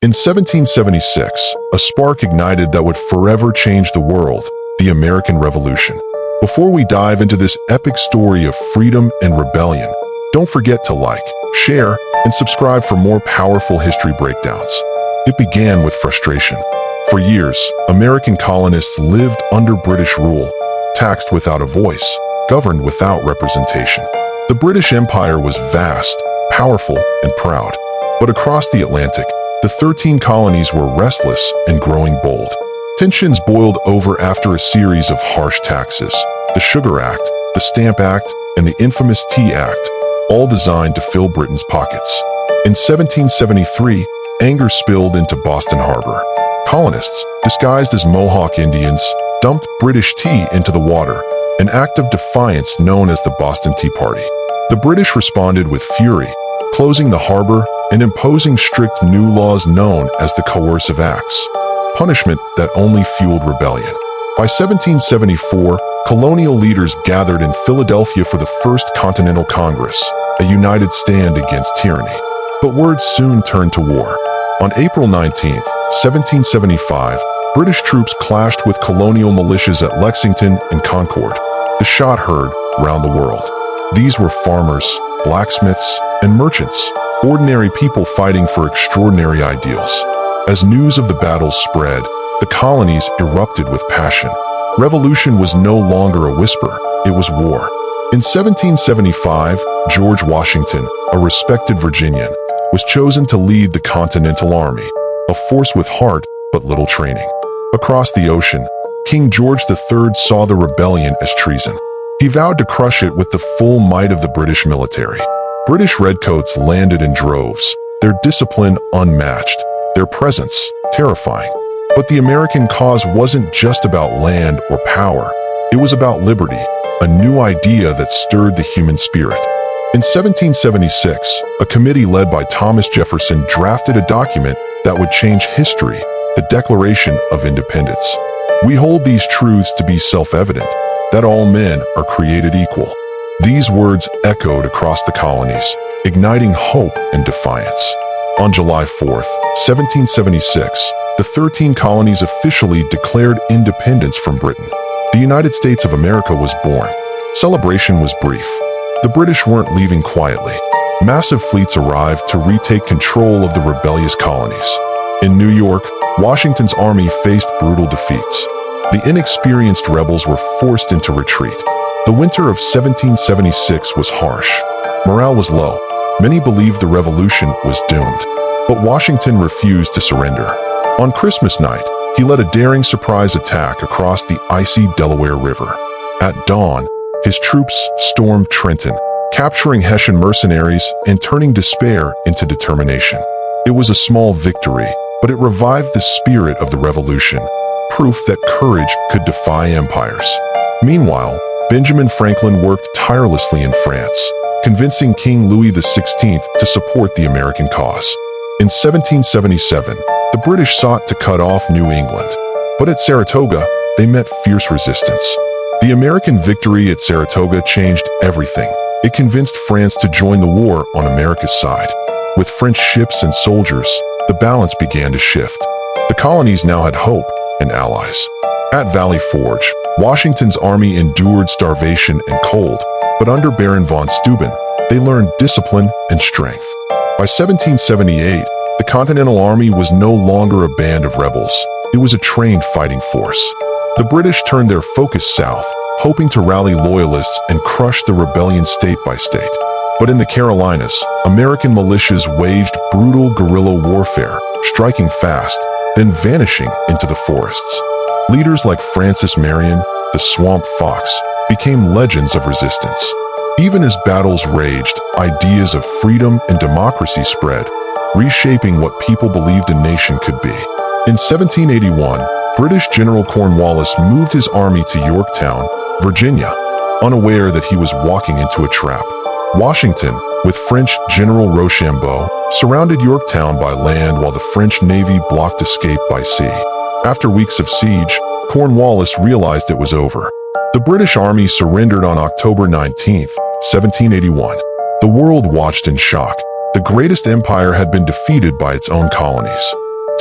In 1776, a spark ignited that would forever change the world, the American Revolution. Before we dive into this epic story of freedom and rebellion, don't forget to like, share, and subscribe for more powerful history breakdowns. It began with frustration. For years, American colonists lived under British rule, taxed without a voice, governed without representation. The British Empire was vast, powerful, and proud. But across the Atlantic, the 13 colonies were restless and growing bold. Tensions boiled over after a series of harsh taxes: the Sugar Act, the Stamp Act, and the infamous Tea Act, all designed to fill Britain's pockets. In 1773, anger spilled into Boston Harbor. Colonists, disguised as Mohawk Indians, dumped British tea into the water, an act of defiance known as the Boston Tea Party. The British responded with fury, closing the harbor and imposing strict new laws known as the Coercive Acts, punishment that only fueled rebellion. By 1774, colonial leaders gathered in Philadelphia for the First Continental Congress, a united stand against tyranny. But words soon turned to war. On April 19, 1775, British troops clashed with colonial militias at Lexington and Concord. The shot heard round the world. These were farmers, blacksmiths, and merchants, ordinary people fighting for extraordinary ideals. As news of the battles spread, the colonies erupted with passion. Revolution was no longer a whisper, it was war. In 1775, George Washington, a respected Virginian, was chosen to lead the Continental Army, a force with heart but little training. Across the ocean, King George III saw the rebellion as treason. He vowed to crush it with the full might of the British military. British redcoats landed in droves, their discipline unmatched, their presence terrifying. But the American cause wasn't just about land or power. It was about liberty, a new idea that stirred the human spirit. In 1776, a committee led by Thomas Jefferson drafted a document that would change history, the Declaration of Independence. We hold these truths to be self-evident, that all men are created equal. These words echoed across the colonies, igniting hope and defiance. On July 4, 1776, the 13 colonies officially declared independence from Britain. The United States of America was born. Celebration was brief. The British weren't leaving quietly. Massive fleets arrived to retake control of the rebellious colonies. In New York, Washington's army faced brutal defeats. The inexperienced rebels were forced into retreat. The winter of 1776 was harsh. Morale was low. Many believed the revolution was doomed. But Washington refused to surrender. On Christmas night, he led a daring surprise attack across the icy Delaware River. At dawn, his troops stormed Trenton, capturing Hessian mercenaries and turning despair into determination. It was a small victory, but it revived the spirit of the revolution, proof that courage could defy empires. Meanwhile, Benjamin Franklin worked tirelessly in France, convincing King Louis XVI to support the American cause. In 1777, the British sought to cut off New England, but at Saratoga, they met fierce resistance. The American victory at Saratoga changed everything. It convinced France to join the war on America's side. With French ships and soldiers, the balance began to shift. The colonies now had hope and allies. At Valley Forge, Washington's army endured starvation and cold, but under Baron von Steuben, they learned discipline and strength. By 1778, the Continental Army was no longer a band of rebels. It was a trained fighting force. The British turned their focus south, hoping to rally loyalists and crush the rebellion state by state. But in the Carolinas, American militias waged brutal guerrilla warfare, striking fast, then vanishing into the forests. Leaders like Francis Marion, the Swamp Fox, became legends of resistance. Even as battles raged, ideas of freedom and democracy spread, reshaping what people believed a nation could be. In 1781, British General Cornwallis moved his army to Yorktown, Virginia, unaware that he was walking into a trap. Washington, with French General Rochambeau, surrounded Yorktown by land while the French Navy blocked escape by sea. After weeks of siege, Cornwallis realized it was over. The British Army surrendered on October 19, 1781. The world watched in shock. The greatest empire had been defeated by its own colonies.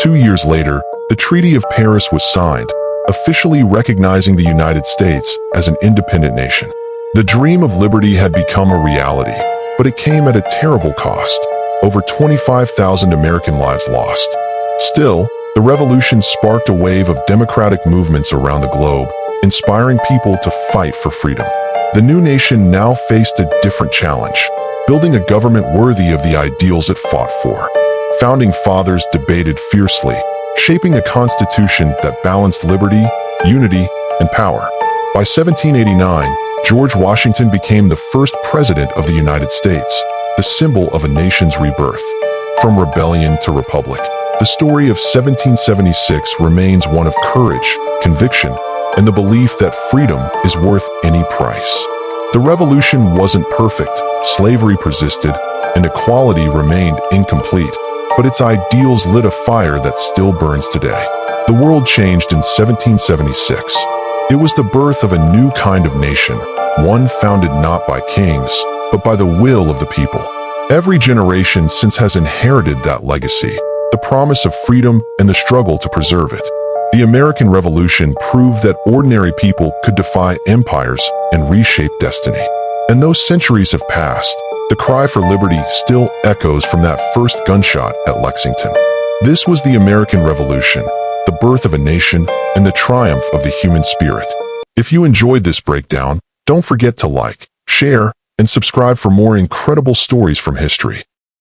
2 years later, the Treaty of Paris was signed, officially recognizing the United States as an independent nation. The dream of liberty had become a reality, but it came at a terrible cost. Over 25,000 American lives lost. Still, the revolution sparked a wave of democratic movements around the globe, inspiring people to fight for freedom. The new nation now faced a different challenge, building a government worthy of the ideals it fought for. Founding fathers debated fiercely, shaping a constitution that balanced liberty, unity, and power. By 1789, George Washington became the first president of the United States, the symbol of a nation's rebirth. From rebellion to republic, the story of 1776 remains one of courage, conviction, and the belief that freedom is worth any price. The revolution wasn't perfect, slavery persisted, and equality remained incomplete, but its ideals lit a fire that still burns today. The world changed in 1776. It was the birth of a new kind of nation, one founded not by kings, but by the will of the people. Every generation since has inherited that legacy, the promise of freedom and the struggle to preserve it. The American Revolution proved that ordinary people could defy empires and reshape destiny. And though centuries have passed, the cry for liberty still echoes from that first gunshot at Lexington. This was the American Revolution, the birth of a nation and the triumph of the human spirit. If you enjoyed this breakdown, don't forget to like, share, and subscribe for more incredible stories from history.